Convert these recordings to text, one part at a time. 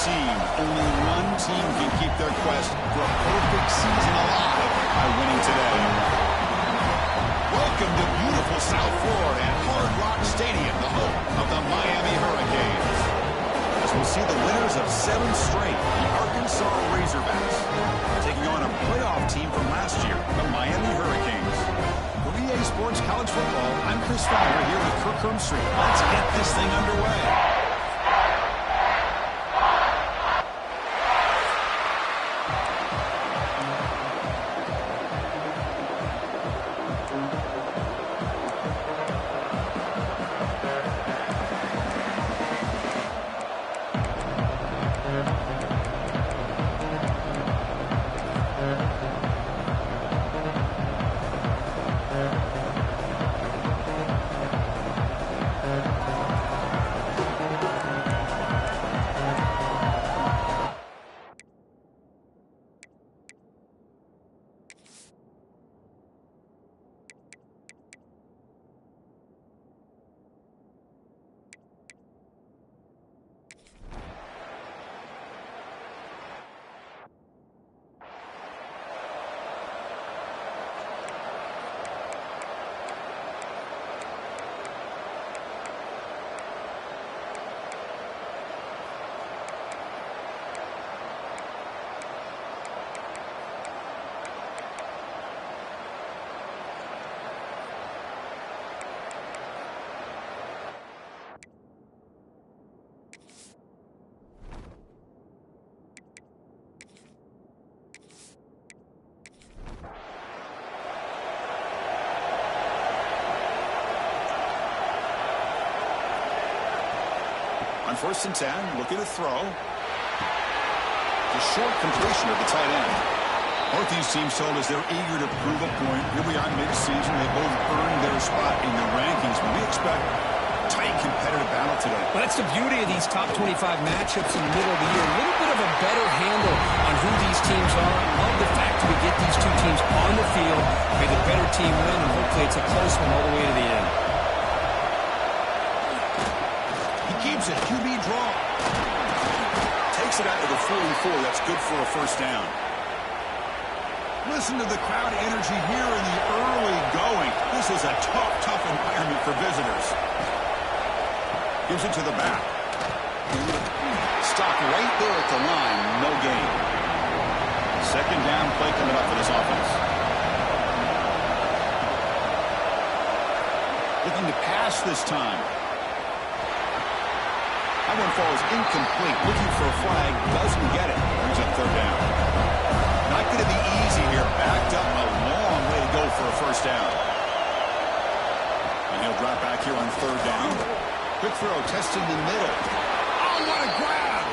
team. Only one team can keep their quest for a perfect season alive by winning today. Welcome to beautiful South Florida and Hard Rock Stadium, the home of the Miami Hurricanes. As we'll see the winners of 7 straight, the Arkansas Razorbacks, taking on a playoff team from last year, the Miami Hurricanes. For EA Sports College Football, I'm Chris Fowler here with Kirk Herbstreit. Let's get this thing underway. On 1st and 10, looking to throw. The short completion of the tight end. Both these teams told us they're eager to prove a point. Here we are mid-season. They both earned their spot in the rankings. But we expect a tight, competitive battle today. Well, that's the beauty of these top 25 matchups in the middle of the year. A little bit of a better handle on who these teams are. I love the fact that we get these two teams on the field, may the better team win, and hopefully it's a close one all the way to the end. Keeps it, QB draw. Takes it out to the 44. That's good for a first down. Listen to the crowd energy here in the early going. This is a tough environment for visitors. Gives it to the back. Stop right there at the line. No gain. 2nd down play coming up for this offense. Looking to pass this time. That one falls incomplete. Looking for a flag. Doesn't get it. Brings up 3rd down. Not going to be easy here. Backed up a long way to go for a first down. And he'll drop back here on 3rd down. Quick throw, testing the middle. Oh, what a grab!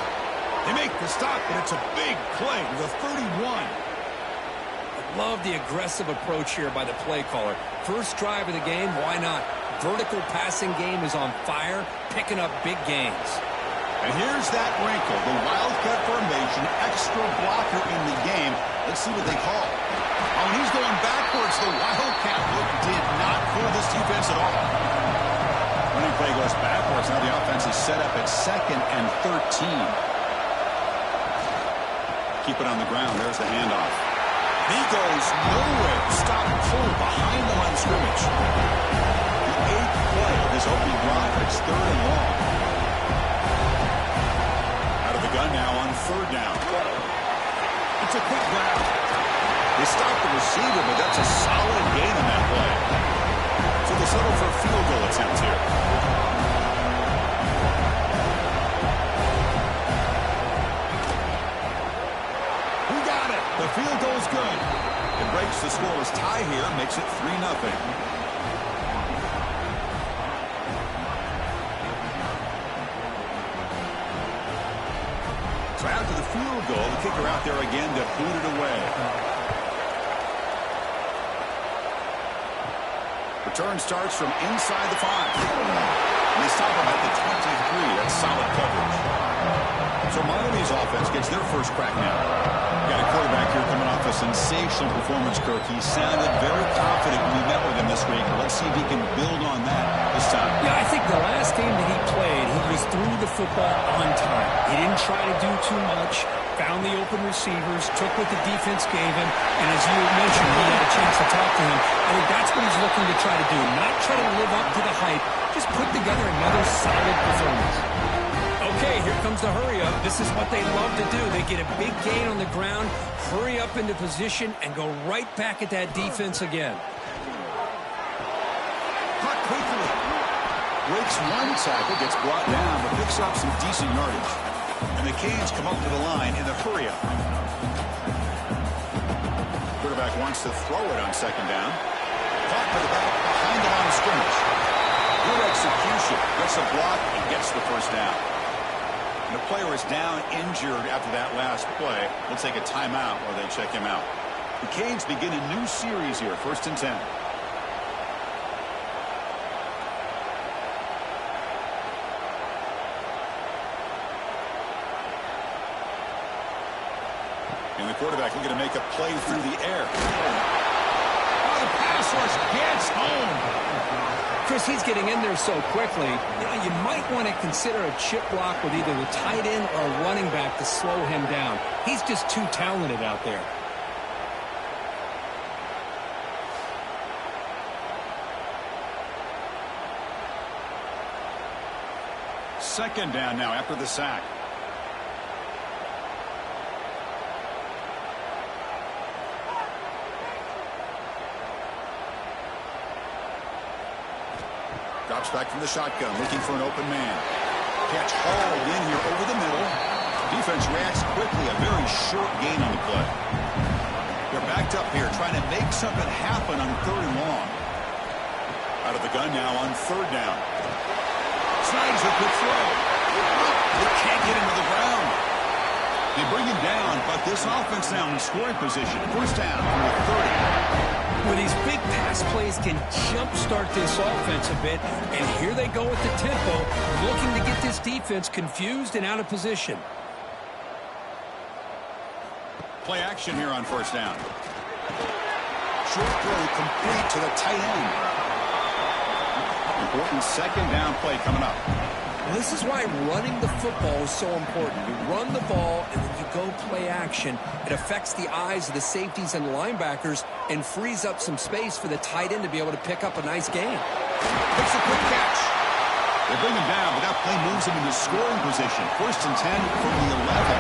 They make the stop, but it's a big play to the 31. I love the aggressive approach here by the play caller. First drive of the game, why not? Vertical passing game is on fire, picking up big gains. And here's that wrinkle, the wildcat formation, extra blocker in the game. Let's see what they call. Oh, and he's going backwards. The wildcat look did not fool this defense at all. Running play goes backwards. Now the offense is set up at 2nd and 13. Keep it on the ground. There's the handoff. He goes nowhere. Stop pull behind the line of scrimmage. The 8th play of this opening drive. It's 3rd and long. Out of the gun now on 3rd down. It's a quick grab. They stop the receiver, but that's a solid gain on that play. So they'll settle for a field goal attempt here. We got it. The field goal's good. It breaks the scoreless tie here, makes it 3-0. So after the field goal, the kicker out there again to boot it away. Return starts from inside the 5. And they stop him at the 23. That's solid coverage. So Miami's offense gets their first crack now. Got a quarterback here coming off a sensational performance, Kirk. He sounded very confident when we met with him this week. Let's see if he can build on that this time. Yeah, I think the last game that he played, he was through the football on time. He didn't try to do too much, found the open receivers, took what the defense gave him, and as you mentioned, he had a chance to talk to him. I think that's what he's looking to try to do, not try to live up to the hype, just put together another solid performance. Okay, here comes the hurry-up. This is what they love to do. They get a big gain on the ground, hurry up into position, and go right back at that defense again. Cut quickly. Breaks one tackle, gets brought down, but picks up some decent yardage. And the Canes come up to the line in the hurry-up. Quarterback wants to throw it on second down. Caught by the back behind the line of scrimmage. Good execution. Gets a block and gets the first down. And the player is down injured after that last play. We'll take a timeout while they check him out. The Canes begin a new series here, 1st and 10. And the quarterback looking to make a play through the air. Oh, the pass rush gets home. Chris, he's getting in there so quickly. You might want to consider a chip block with either the tight end or a running back to slow him down. He's just too talented out there. Second down now after the sack. Drops back from the shotgun, looking for an open man. Catch hauled in here over the middle. Defense reacts quickly, a very short gain on the play. They're backed up here, trying to make something happen on 3rd and long. Out of the gun now on 3rd down. Snags a quick throw. They can't get him to the ground. They bring him down, but this offense now in scoring position. 1st down from the 30. With these big pass plays can jumpstart this offense a bit, and here they go with the tempo, looking to get this defense confused and out of position. Play action here on 1st down. Short throw complete to the tight end. Important 2nd down play coming up. This is why running the football is so important. You run the ball and then you go play action. It affects the eyes of the safeties and linebackers and frees up some space for the tight end to be able to pick up a nice gain. Makes a quick catch. They bring him down, but that play moves him into scoring position. 1st and 10 from the 11.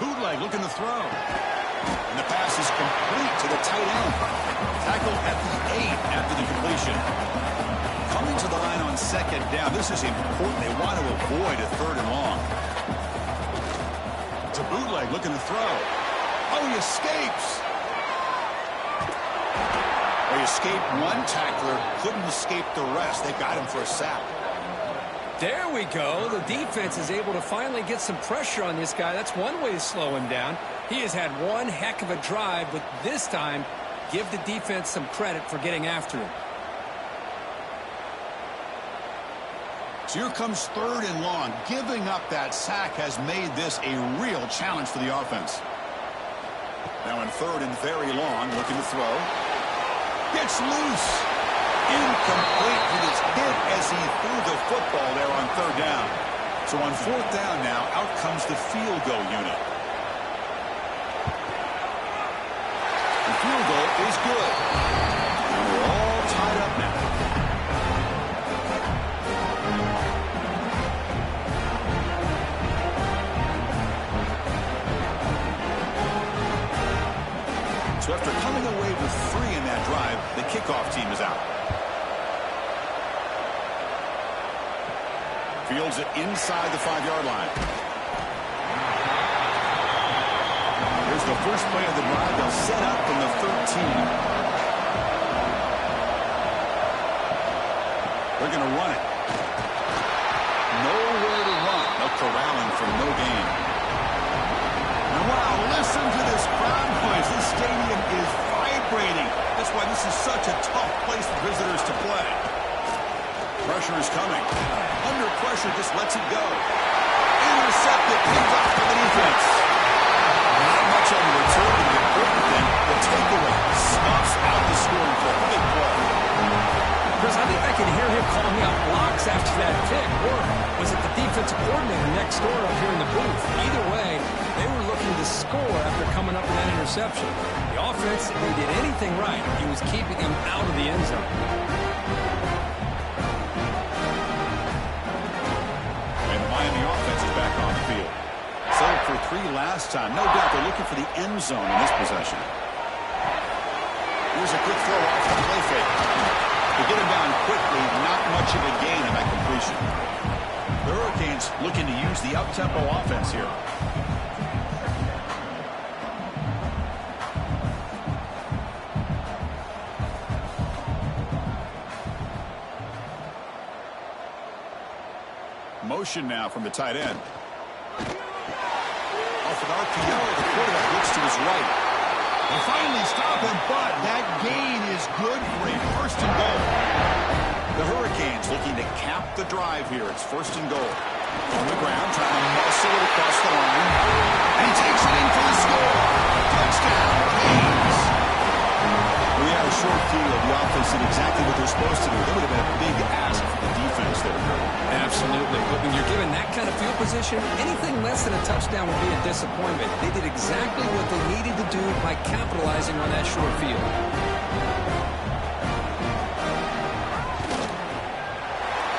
Bootleg looking to throw. And the pass is complete to the tight end. Tackle at the 8 after the completion. Coming to the line on 2nd down. This is important. They want to avoid a 3rd and long. To Bootleg looking to throw. Oh, he escapes. They escaped one tackler. Couldn't escape the rest. They got him for a sack. There we go. The defense is able to finally get some pressure on this guy. That's one way to slow him down. He has had one heck of a drive, but this time, give the defense some credit for getting after him. So here comes 3rd and long. Giving up that sack has made this a real challenge for the offense. Now in 3rd and very long, looking to throw. Gets loose. Incomplete. He gets hit as he threw the football there on 3rd down. So on 4th down now, out comes the field goal unit. The field goal is good. And we're all tied up now. So after coming away with 3 in that drive, the kickoff team is out. Fields it inside the 5-yard line. Here's the first play of the drive. They'll set up from the 13. They're going to run it. Nowhere to run. No corralling for no gain. And wow, listen to this crowd noise. This stadium is vibrating. That's why this is such a tough place for visitors to play. Pressure is coming. Under pressure, just lets it go. Intercepted. Picked off by the defense. Not much on the return, but the important thing, the coming up with that interception. The offense, if he did anything right, he was keeping him out of the end zone. And the Miami offense is back on the field. Settled for 3 last time. No doubt they're looking for the end zone in this possession. Here's a quick throw off the play fake. To get him down quickly, not much of a gain on that completion. The Hurricanes looking to use the up-tempo offense here. Motion now from the tight end. Off an RPO, the quarterback looks to his right. They finally stop him, but that gain is good for a first and goal. The Hurricanes looking to cap the drive here. It's first and goal. On the ground, trying to muscle it across the line. And he takes it in for the score. Touchdown, Canes. We had a short field. The offense did exactly what they're supposed to do. That would have been a big ask for the defense there. Absolutely. But when you're given that kind of field position, anything less than a touchdown would be a disappointment. They did exactly what they needed to do by capitalizing on that short field.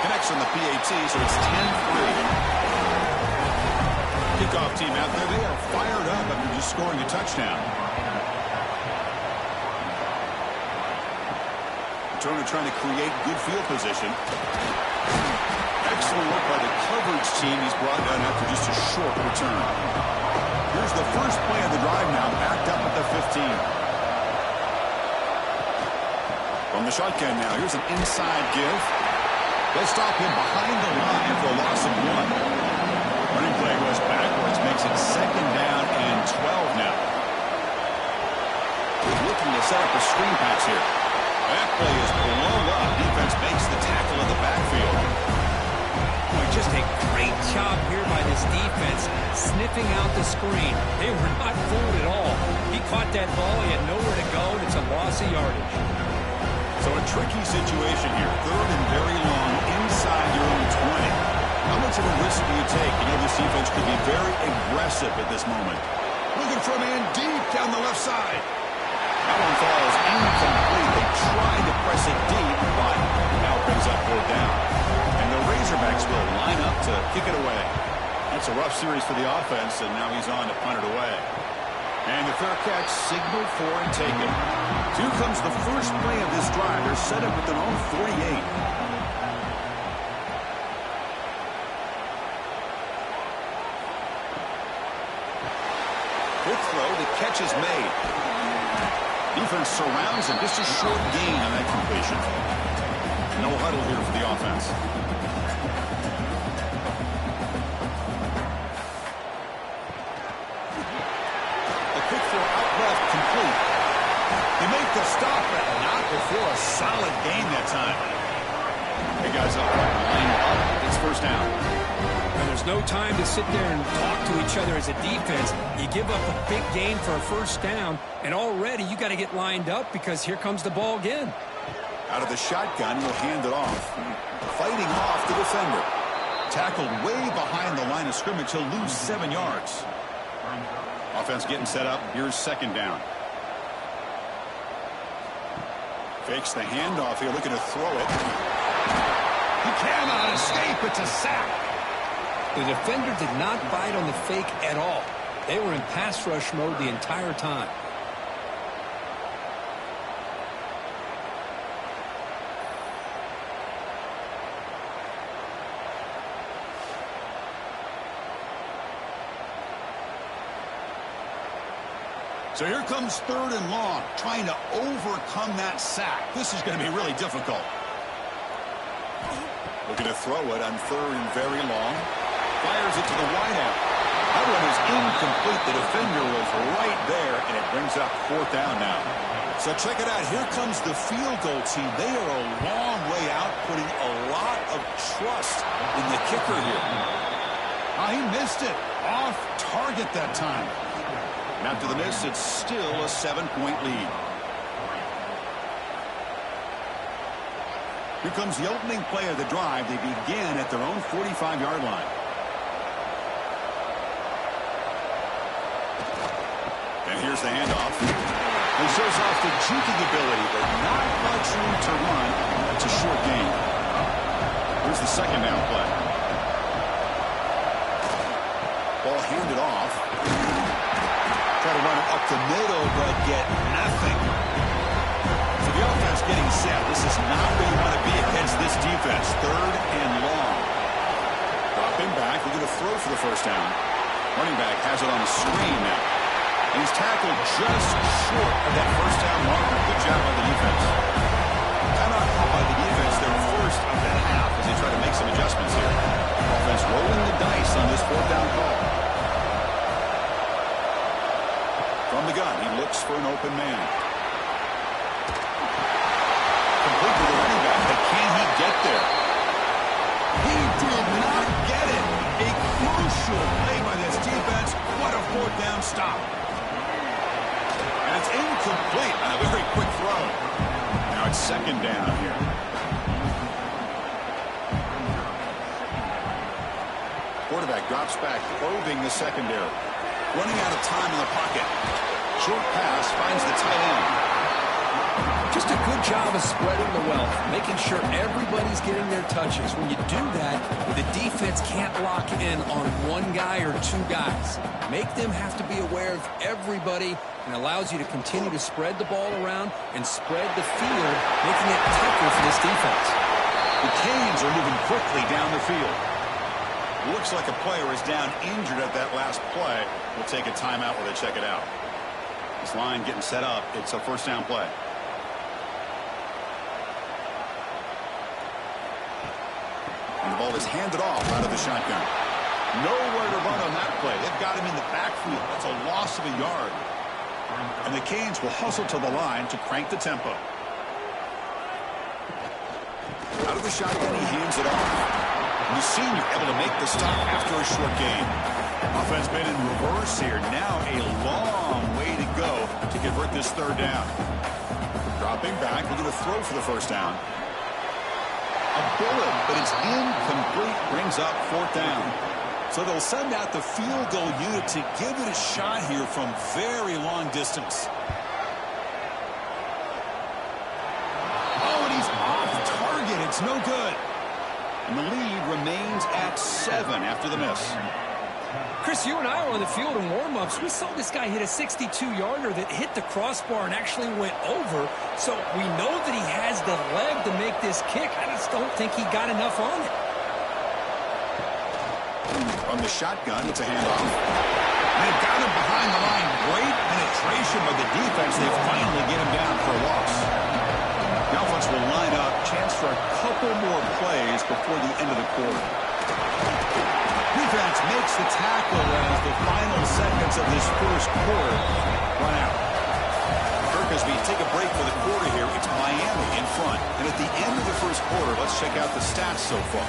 Connects on the PAT, so it's 10-3. Kickoff team out there. They are fired up after just scoring a touchdown. Turner trying to create good field position. Excellent work by the coverage team. He's brought down after just a short return. Here's the first play of the drive now, backed up at the 15. From the shotgun now, here's an inside give. They'll stop him behind the line for a loss of 1. Running play goes backwards, makes it second down and 12 now. He's looking to set up a screen pass here. That play is blown up. Defense makes the tackle in the backfield. Boy, just a great job here by this defense, sniffing out the screen. They were not fooled at all. He caught that ball. He had nowhere to go, and it's a loss of yardage. So a tricky situation here. Third and very long inside your own 20. How much of a risk do you take? You know this defense could be very aggressive at this moment. Looking for a man deep down the left side. That one falls incomplete. They tried to press it deep, but now brings up 4th down. And the Razorbacks will line up to kick it away. That's a rough series for the offense, and now he's on to punt it away. And the fair catch signaled for and taken. Here comes the first play of this drive. They're set up with their own 48. Quick throw. The catch is made. Defense surrounds him. Just a short gain on that completion. No huddle here for the offense. A quick throw out left, complete. They make the stop, but not before a solid gain that time. Hey guys, up right, line up. It's first down. And there's no time to sit there and talk to each other as a defense. You give up a big gain for a first down, and already you got to get lined up because here comes the ball again. Out of the shotgun, he'll hand it off. Fighting off the defender. Tackled way behind the line of scrimmage. He'll lose 7 yards. Offense getting set up. Here's second down. Fakes the handoff here, looking to throw it. He cannot escape. It's a sack. The defender did not bite on the fake at all. They were in pass rush mode the entire time. So here comes third and long, trying to overcome that sack. This is going to be really difficult. Looking to throw it on third and very long. Fires it to the wideout. That one is incomplete. The defender was right there, and it brings up 4th down now. So check it out. Here comes the field goal team. They are a long way out, putting a lot of trust in the kicker here. He missed it. Off target that time. And after the miss, it's still a 7-point lead. Here comes the opening play of the drive. They begin at their own 45-yard line. And Here's the handoff. He shows off the juking ability, but not much room to run. It's a short gain. Here's the second down play. Ball handed off. Try to run it up the middle, but get nothing. So the offense getting set. This is not where you want to be against this defense. Third and long. Dropping back. We're going to throw for the first down. Running back has it on the screen now. And he's tackled just short of that first down marker. Good job by the defense. Timeout called by the defense, their first of the half as they try to make some adjustments here. Offense rolling the dice on this fourth down call. From the gun, he looks for an open man. Complete to the running back, but can he get there? He did not get it. A crucial play by this defense. What a fourth down stop. And it's incomplete on a very quick throw. Now it's second down here. Quarterback drops back, probing the secondary. Running out of time in the pocket. Short pass finds the tight end. Just a good job of spreading the wealth, making sure everybody's getting their touches. When you do that, the defense can't lock in on one guy or two guys. Make them have to be aware of everybody, and allows you to continue to spread the ball around and spread the field, making it tougher for this defense. The Canes are moving quickly down the field. Looks like a player is down injured at that last play. We'll take a timeout while they check it out. This line getting set up. It's a first down play. And the ball is handed off out of the shotgun. Nowhere to run on that play. They've got him in the backfield. That's a loss of a yard. And the Canes will hustle to the line to crank the tempo. Out of the shotgun, he hands it off. And the senior able to make the stop after a short gain. Offense been in reverse here. Now a long way to go to convert this third down. Dropping back, we're going to throw for the first down. A bullet, but it's incomplete, brings up fourth down. So they'll send out the field goal unit to give it a shot here from very long distance. Oh, and he's off target. It's no good. And the lead remains at 7 after the miss. Chris, you and I were on the field in warm-ups. We saw this guy hit a 62-yarder that hit the crossbar and actually went over. So we know that he has the leg to make this kick. I just don't think he got enough on it. From the shotgun, it's a handoff. They've got him behind the line. Great penetration by the defense. They finally get him down for a loss. The offense will line up. Chance for a couple more plays before the end of the quarter. Defense makes the tackle as the final seconds of this first quarter run out. Kirk, as we take a break for the quarter here, it's Miami in front. And at the end of the first quarter, let's check out the stats so far.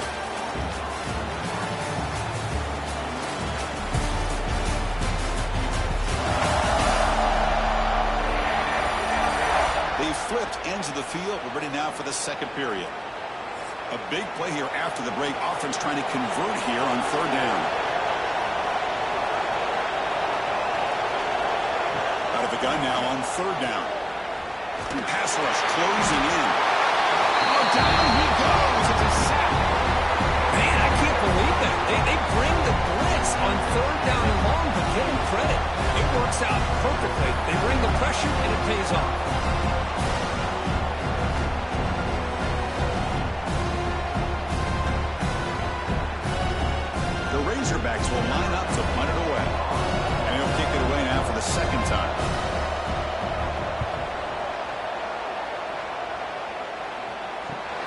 They flipped ends of the field. We're ready now for the second period. A big play here after the break. Offense trying to convert here on third down. Out of the gun now on third down. Pass rush closing in. Oh, down he goes. It's a sack. Man, I can't believe that. They bring the blitz on third down and long, but give them credit. It works out perfectly. They bring the pressure, and it pays off. Razorbacks will line up to punt it away. And he'll kick it away now for the second time.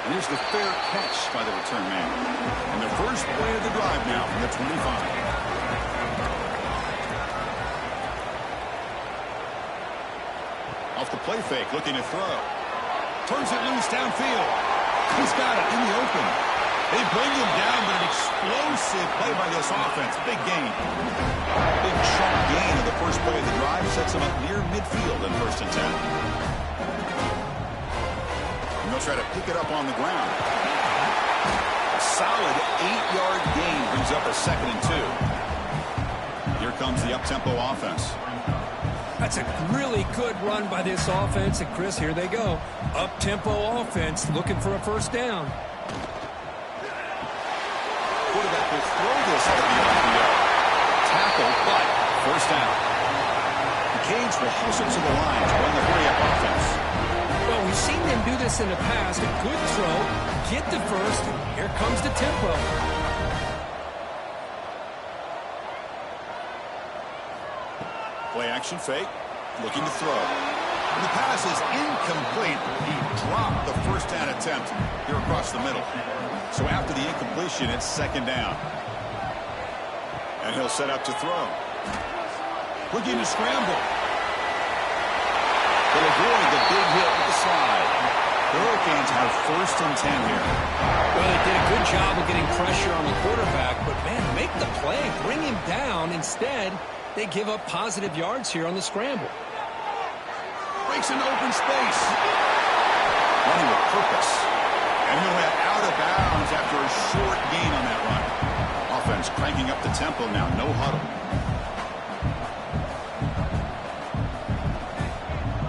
And here's the fair catch by the return man. And the first play of the drive now from the 25. Off the play fake, looking to throw. Turns it loose downfield. He's got it in the open. They bring him down, but an explosive play by this offense. Big gain. Big chunk gain of the first play of the drive sets him up near midfield in 1st and 10. And they'll try to pick it up on the ground. A solid 8-yard gain brings up a 2nd and 2. Here comes the up-tempo offense. That's a really good run by this offense. And, Chris, here they go. Up-tempo offense looking for a first down. Quarterback will throw this out of the RPO. Tackle, but first down. The Canes will hustle to the line to run the hurry-up offense. Well, we've seen them do this in the past. A good throw, get the first. Here comes the tempo. Play action fake, looking to throw. And the pass is incomplete. He dropped the first down attempt here across the middle. So after the incompletion, it's second down. And he'll set up to throw. Looking to scramble. They'll avoid the big hit with the slide. The Hurricanes have first and 10 here. Well, they did a good job of getting pressure on the quarterback, but, man, make the play, bring him down. Instead, they give up positive yards here on the scramble. Breaks into open space. Running with purpose. And he'll head out of bounds after a short gain on that run. Offense cranking up the tempo now, no huddle.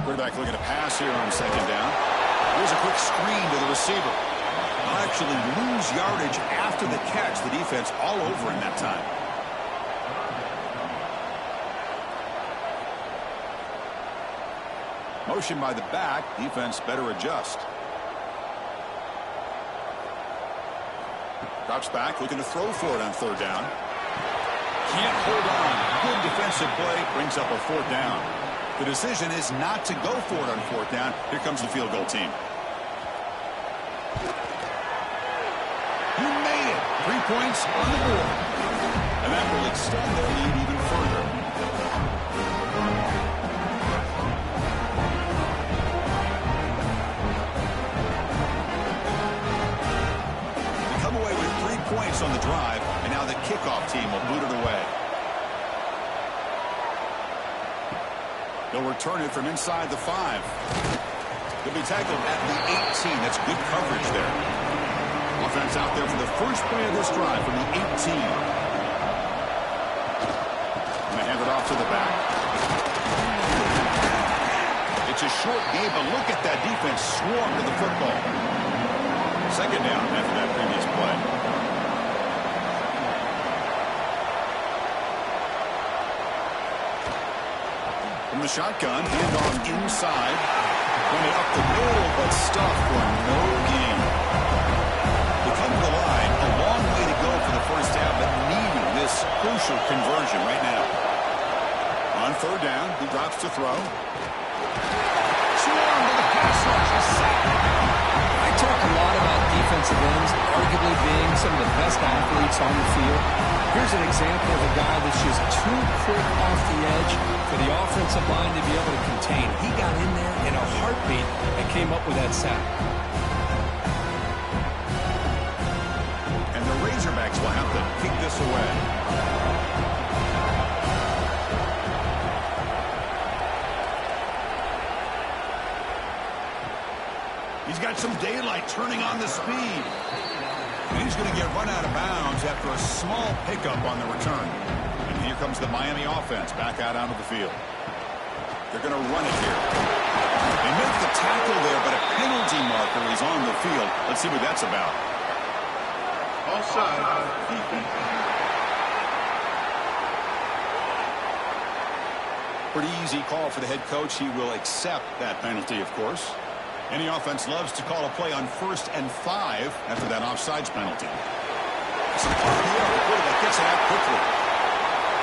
Quarterback looking to pass here on second down. Here's a quick screen to the receiver. They'll actually lose yardage after the catch. The defense all over in that time. Motion by the back. Defense better adjust. Drops back, looking to throw for it on third down. Can't hold on. Good defensive play. Brings up a fourth down. The decision is not to go for it on fourth down. Here comes the field goal team. You made it. 3 points on the board. And that will extend their lead even further. Away with 3 points on the drive, and now the kickoff team will boot it away. They'll return it from inside the 5. They'll be tackled at the 18. That's good coverage there. Offense out there for the first play of this drive from the 18. And they hand it off to the back. It's a short game, but look at that defense swarm to the football. Second down after that previous play. From the shotgun, handoff inside. Running up the middle, but stuffed for no gain. They come to the line, a long way to go for the first down, but needing this crucial conversion right now. On third down, he drops to throw. Swarm to the pass rush, a sack. I talk a lot about defensive ends arguably being some of the best athletes on the field. Here's an example of a guy that's just too quick off the edge for the offensive line to be able to contain. He got in there in a heartbeat and came up with that sack. And the Razorbacks will have to kick this away. He's got some daylight turning on the speed. And he's going to get run out of bounds after a small pickup on the return. And here comes the Miami offense back out onto the field. They're going to run it here. They make the tackle there, but a penalty marker is on the field. Let's see what that's about. Offside. Pretty easy call for the head coach. He will accept that penalty, of course. Any offense loves to call a play on 1st and 5 after that offsides penalty. Some RPO. The quarterback gets it out quickly.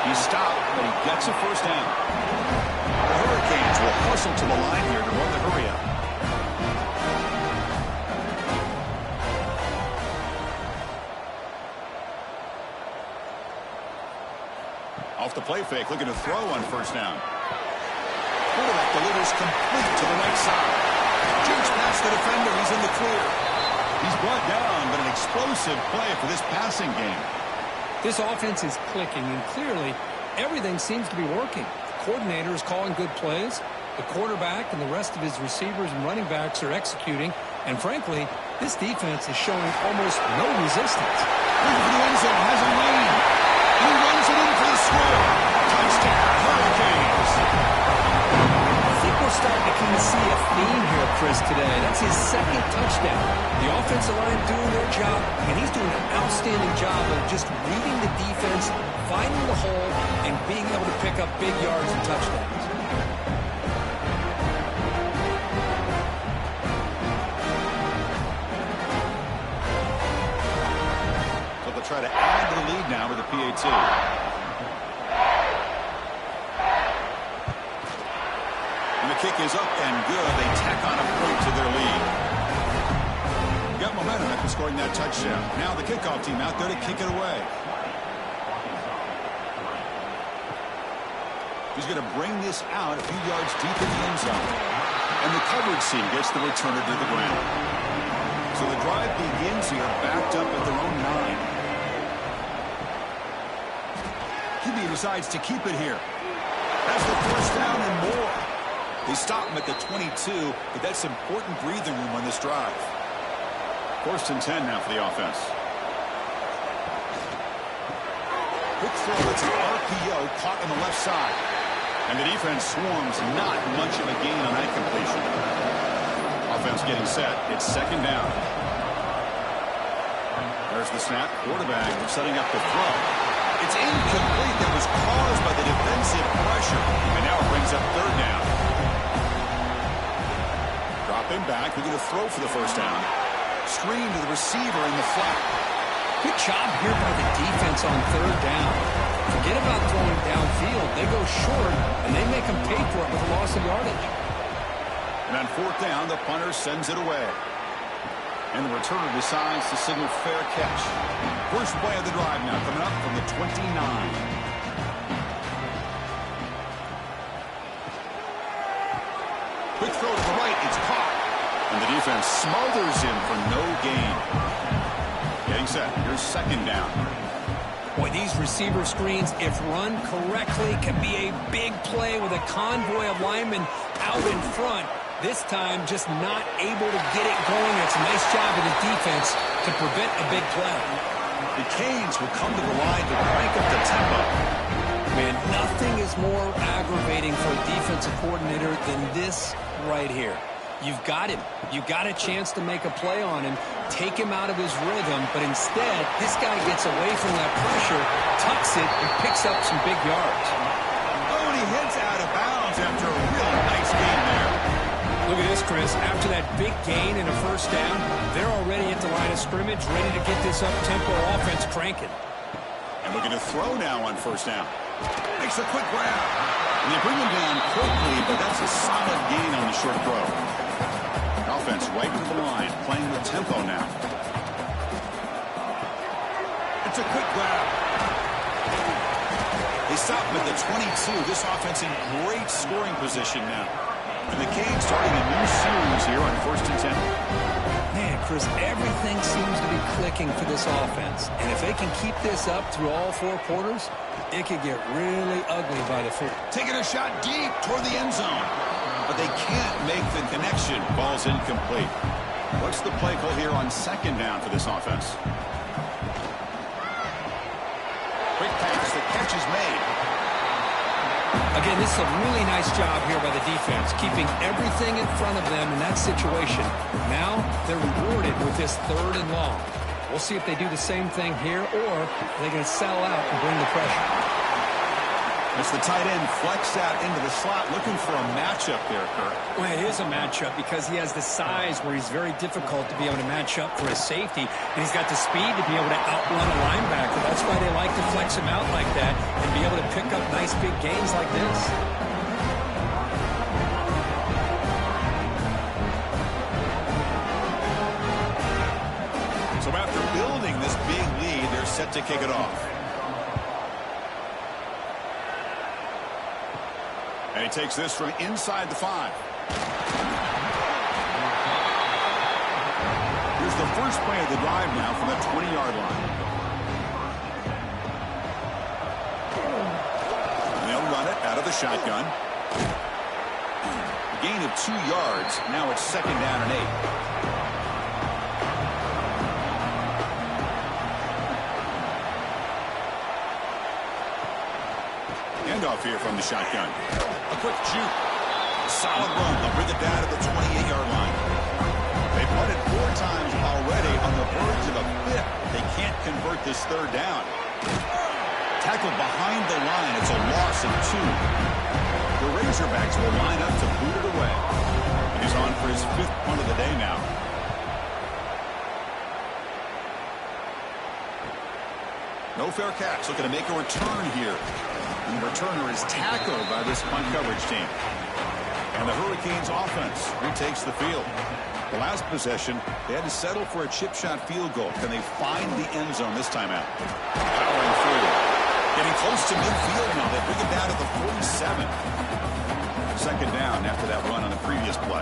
He's stopped, but he gets a first down. The Hurricanes will hustle to the line here to run the hurry up. Off the play fake, looking to throw on first down. Quarterback delivers complete to the right side. Jukes past the defender. He's in the clear. He's brought down, but an explosive play for this passing game. This offense is clicking, and clearly everything seems to be working. The coordinator is calling good plays. The quarterback and the rest of his receivers and running backs are executing. And frankly, this defense is showing almost no resistance. Looking for the end zone, has a lane. And he runs it in for the score. Touchdown, Hurricanes. starting to kind of see a theme here, Chris, today. That's his second touchdown. The offensive line doing their job, and he's doing an outstanding job of just reading the defense, finding the hole, and being able to pick up big yards and touchdowns. So they'll try to add to the lead now with the PAT. And the kick is up and good. They tack on a point to their lead. Got momentum after scoring that touchdown. Now the kickoff team out there to kick it away. He's going to bring this out a few yards deep in the end zone. And the coverage team gets the returner to the ground. So the drive begins here backed up at their own 9. QB decides to keep it here. Has the first down and more. They stop him at the 22, but that's important breathing room on this drive. First and 10 now for the offense. Quick throw, it's an RPO caught on the left side. And the defense swarms, not much of a gain on that completion. Offense getting set. It's second down. There's the snap. Quarterback setting up the throw. It's incomplete. That was caused by the defensive pressure. And now it brings up third down. Drop him back. We're going to throw for the first down. Screen to the receiver in the flat. Good job here by the defense on third down. Forget about throwing downfield. They go short, and they make them pay for it with a loss of yardage. And on fourth down, the punter sends it away. And the returner decides to signal fair catch. First play of the drive now coming up from the 29. Quick throw to the right. It's caught. And the defense smothers him for no gain. Getting set. Here's second down. Boy, these receiver screens, if run correctly, can be a big play with a convoy of linemen out in front. This time, just not able to get it going. It's a nice job of the defense to prevent a big play. The Canes will come to the line to crank up the tempo. Man, nothing is more aggravating for a defensive coordinator than this right here. You've got him. You've got a chance to make a play on him, take him out of his rhythm, but instead, this guy gets away from that pressure, tucks it, and picks up some big yards. Oh, and he heads out of bounds after a real nice game there. Look at this, Chris. After that big gain and a first down, they're already at the line of scrimmage, ready to get this up-tempo offense cranking. And we're going to throw now on first down. Makes a quick grab. And they bring him down quickly, but that's a solid gain on the short throw. Offense right to the line, playing the tempo now. It's a quick grab. They stop him at the 22. This offense in great scoring position now. And the Canes starting a new series here on first and 10. Man, Chris, everything seems to be clicking for this offense. And if they can keep this up through all four quarters, it could get really ugly by the fourth. Taking a shot deep toward the end zone. But they can't make the connection. Ball's incomplete. What's the play call here on second down for this offense? Quick pass. The catch is made. Again, this is a really nice job here by the defense, keeping everything in front of them in that situation. Now they're rewarded with this third and long. We'll see if they do the same thing here, or they're going to settle out and bring the pressure. As the tight end flexed out into the slot, looking for a matchup there, Kirk. Well, it is a matchup because he has the size where he's very difficult to be able to match up for his safety, and he's got the speed to be able to outrun a linebacker. That's why they like to flex him out like that and be able to pick up nice big gains like this. So after building this big lead, they're set to kick it off. And he takes this from inside the 5. Here's the first play of the drive now from the 20-yard line. And they'll run it out of the shotgun. A gain of 2 yards. Now it's second down and 8. Handoff here from the shotgun. A quick juke. solid run. They'll bring it down to the 28-yard line. They've won it 4 times already, on the verge of a 5th. They can't convert this 3rd down. Tackled behind the line. It's a loss of 2. The Razorbacks will line up to boot it away. And he's on for his 5th punt of the day now. No fair catch. Looking to make a return here. And the returner is tackled by this punt coverage team. And the Hurricanes offense retakes the field. The last possession, they had to settle for a chip shot field goal. Can they find the end zone this time out? Powering through. Getting close to midfield now. They bring it down to the 47. 2nd down after that run on the previous play.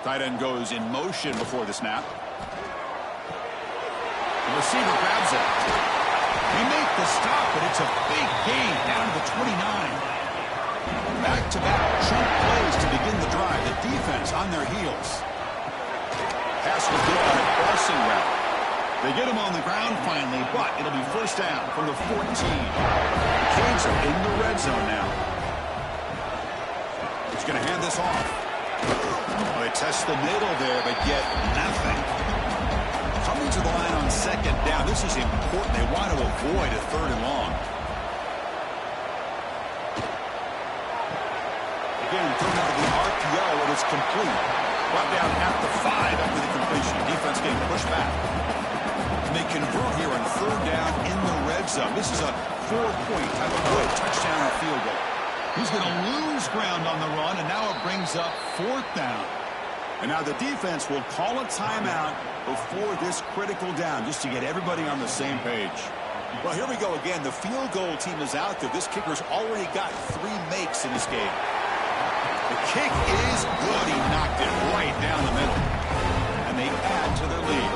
Tight end goes in motion before the snap. The receiver grabs it. They make the stop, but it's a big gain down to the 29. Back-to-back chunk plays to begin the drive. The defense on their heels. Pass was good on a crossing route. They get him on the ground finally, but it'll be 1st down from the 14. The Canes are in the red zone now. He's going to hand this off. Well, they test the middle there, but get nothing. Coming to the line on 2nd down. This is important. They want to avoid a 3rd and long. Again, thrown out of the RPO, and it's complete. Brought down at the 5 after the completion. Defense getting pushed back. And they convert here on 3rd down in the red zone. This is a 4-point type of play. Touchdown or field goal. He's going to lose ground on the run, and now it brings up 4th down. And now the defense will call a timeout before this critical down, just to get everybody on the same page. Well, here we go again. The field goal team is out there. This kicker's already got 3 makes in this game. The kick is good. He knocked it right down the middle. And they add to their lead.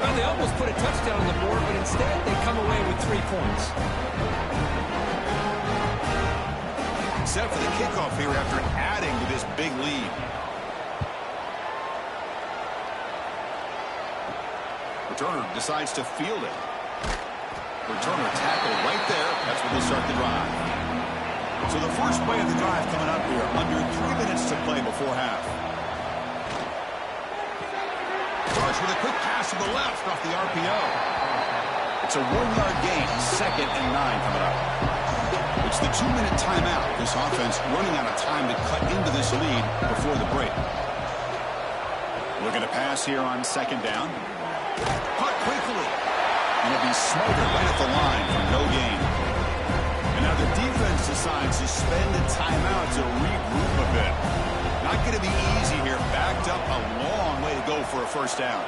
Well, they almost put a touchdown on the board, but instead they come away with 3 points. Set for the kickoff here after adding to this big lead. Returner decides to field it. Returner tackled right there. That's where they start the drive. So the first play of the drive coming up here. Under 3 minutes to play before half. Starts with a quick pass to the left off the RPO. It's a 1-yard gain. 2nd and 9 coming up. It's the 2-minute timeout. This offense running out of time to cut into this lead before the break. Looking to pass here on 2nd down. Caught quickly. And it'll be smothered right at the line for no gain. And now the defense decides to spend a timeout to regroup a bit. Not going to be easy here. Backed up a long way to go for a 1st down.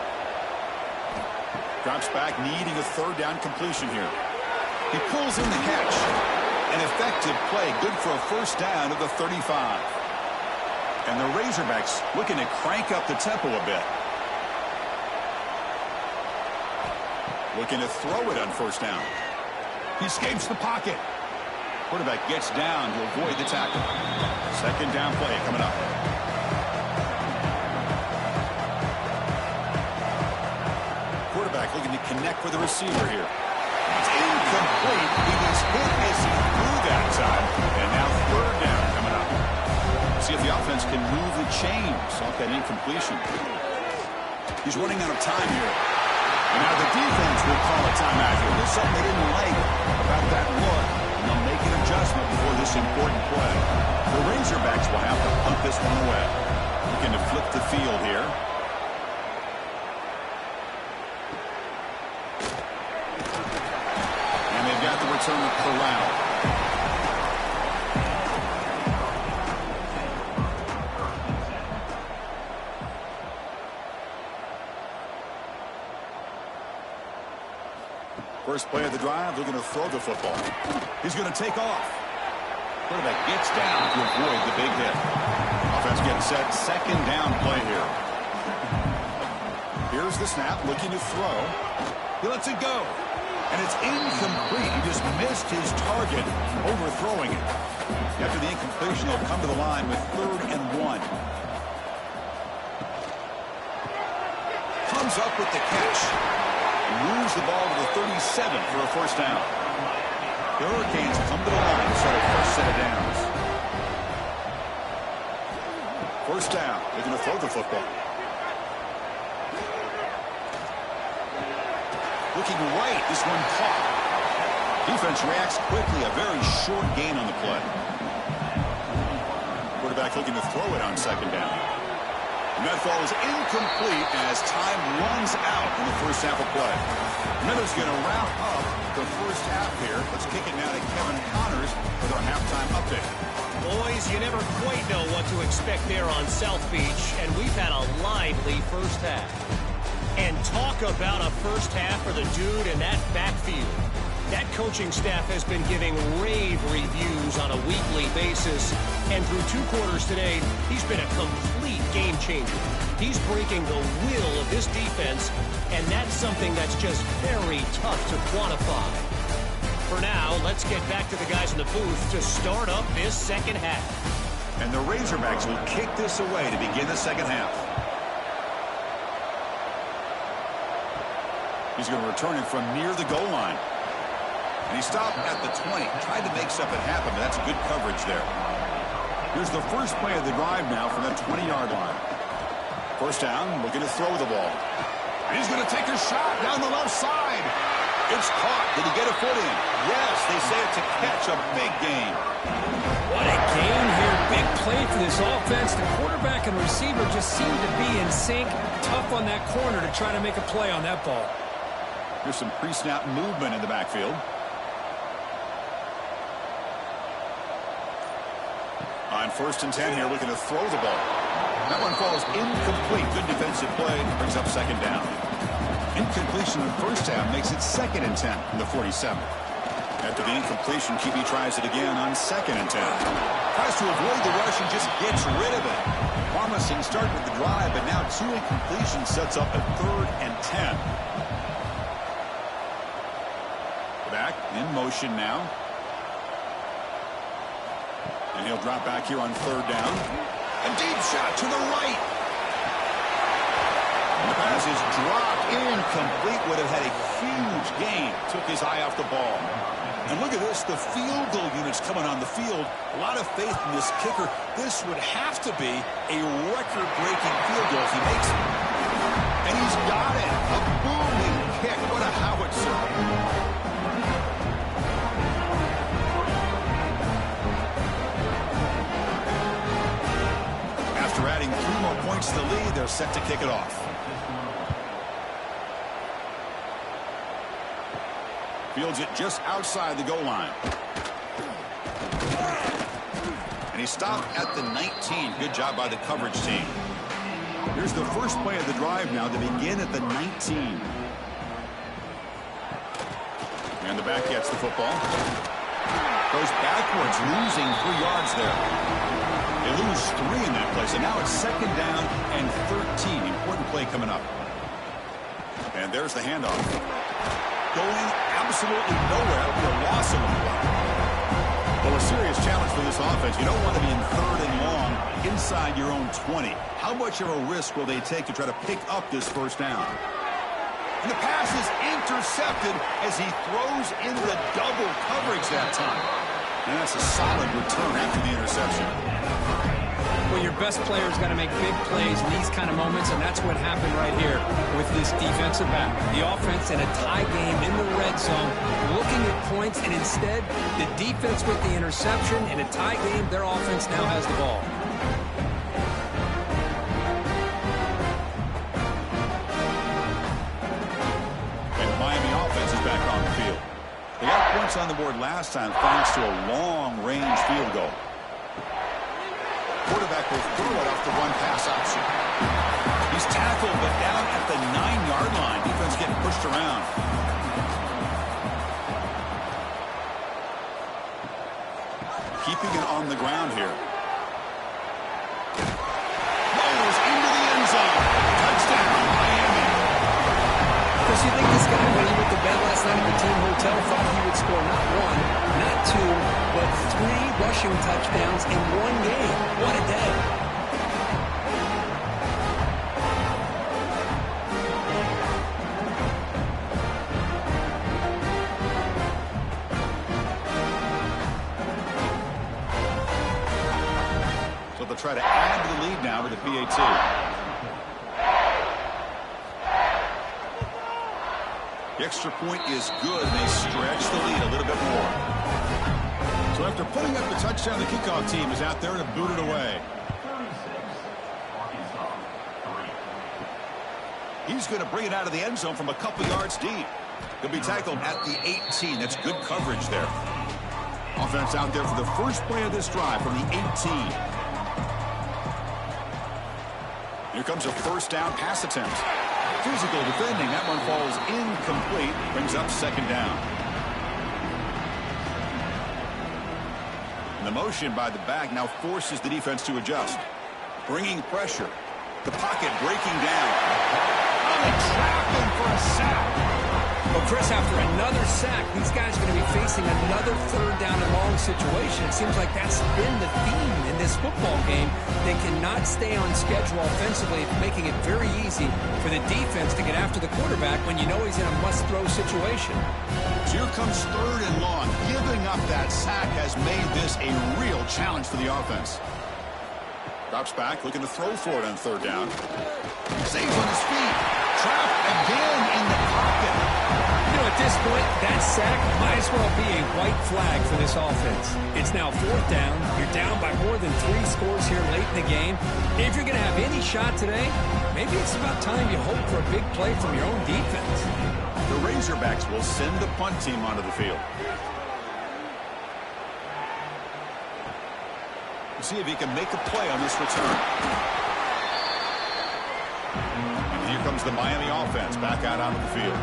Drops back, needing a 3rd down completion here. He pulls in the catch. An effective play, good for a 1st down at the 35. And the Razorbacks looking to crank up the tempo a bit. Looking to throw it on 1st down. He escapes the pocket. Quarterback gets down to avoid the tackle. 2nd down play coming up. Quarterback looking to connect with the receiver here. It's incomplete. He was hit as he threw that time. And now 3rd down coming up. See if the offense can move the chains off that incompletion. He's running out of time here. And now the defense will call a timeout here. There's something they didn't like about that look. And they'll make an adjustment before this important play. The Razorbacks will have to punt this one away. Looking to flip the field here. And they've got the return of Corral. First play of the drive, they're going to throw the football. He's going to take off. Quarterback gets down to avoid the big hit. Offense getting set. 2nd down play here. Here's the snap, looking to throw. He lets it go. And it's incomplete. He just missed his target, overthrowing it. After the incompletion, they'll come to the line with 3rd and 1. Comes up with the catch. Moves the ball to the 37 for a 1st down. The Hurricanes come to the line to start a 1st set of downs. football. Looking right, this one caught. Defense reacts quickly, a very short gain on the play. Quarterback looking to throw it on second down. And that ball is incomplete as time runs out in the first half of play. Miller's going to wrap up the first half here. Let's kick it now to Kevin Connors with our halftime update. Boys, you never quite know what to expect there on South Beach, and we've had a lively first half. And talk about a first half for the dude in that backfield. That coaching staff has been giving rave reviews on a weekly basis. And through 2 quarters today, he's been a complete game changer. He's breaking the will of this defense, and that's something that's just very tough to quantify. For now, let's get back to the guys in the booth to start up this second half. And the Razorbacks will kick this away to begin the second half. He's going to return it from near the goal line. And he stopped at the 20. Tried to make something happen, but that's good coverage there. Here's the first play of the drive now from the 20-yard line. First down, looking to throw the ball. And he's going to take a shot down the left side. It's caught. Did he get a foot in? Yes, they say it's a catch, a big gain. What a gain here. Big play for this offense. The quarterback and receiver just seem to be in sync. Tough on that corner to try to make a play on that ball. Here's some pre-snap movement in the backfield. On 1st and 10 here, looking to throw the ball. That one falls incomplete. Good defensive play. Brings up second down. Incompletion in the first half makes it 2nd and 10 from the 47. After the incompletion, QB tries it again on 2nd and 10. Tries to avoid the rush and just gets rid of it. Promising start with the drive, but now 2 incompletions sets up a 3rd and 10. Back in motion now. And he'll drop back here on 3rd down. A deep shot to the right. And the pass is dropped incomplete. Would have had a huge gain. Took his eye off the ball. And look at this. The field goal units coming on the field. A lot of faith in this kicker. This would have to be a record-breaking field goal if he makes it. And he's got it. A booming kick. What a howitzer. After adding 3 more points to the lead, they're set to kick it off. Fields it just outside the goal line. And he stopped at the 19. Good job by the coverage team. Here's the first play of the drive now to begin at the 19. And the back gets the football. Goes backwards, losing 3 yards there. They lose 3 in that play, so now it's 2nd down and 13. Important play coming up. And there's the handoff. Going absolutely nowhere. It'll be a loss of the play. Well, a serious challenge for this offense. You don't want to be in 3rd and long inside your own 20. How much of a risk will they take to try to pick up this first down? And the pass is intercepted as he throws in the double coverage that time. And that's a solid return after the interception. Well, your best player's got to make big plays in these kind of moments, and that's what happened right here with this defensive back. The offense in a tie game in the red zone, looking at points, and instead, the defense with the interception. In a tie game, their offense now has the ball. And the Miami offense is back on the field. They got points on the board last time thanks to a long-range field goal. Quarterback will throw it off the run-pass option. He's tackled, but down at the 9-yard line. Defense getting pushed around. Keeping it on the ground here. Rolls into the end zone. Touchdown, Miami. Because you think this guy, when he went to bed last night at the team hotel, thought he would score not 1, not 2, but 3 rushing touchdowns in 1 game. What a day. So they'll try to add to the lead now with the PAT. The extra point is good, and they stretch the lead a little bit more. So after putting up the touchdown, the kickoff team is out there to boot it away. He's going to bring it out of the end zone from a couple yards deep. He'll be tackled at the 18. That's good coverage there. Offense out there for the first play of this drive from the 18. Here comes a first down pass attempt. Physical defending. That one falls incomplete. Brings up second down. And the motion by the back now forces the defense to adjust. Bringing pressure. The pocket breaking down. They trap him for a sack. Well, Chris, after another sack, these guys are going to be facing another third down and long situation. It seems like that's been the theme in this football game. They cannot stay on schedule offensively, making it very easy for the defense to get after the quarterback when you know he's in a must-throw situation. So here comes third and long. Giving up that sack has made this a real challenge for the offense. Drops back, looking to throw for it on third down. Saves on his feet. Trapped again in the pocket. You know, at this point, that sack might as well be a white flag for this offense. It's now fourth down. You're down by more than 3 scores here late in the game. If you're going to have any shot today, maybe it's about time you hope for a big play from your own defense. The Razorbacks will send the punt team onto the field. We'll see if he can make a play on this return. And here comes the Miami offense back out onto the field.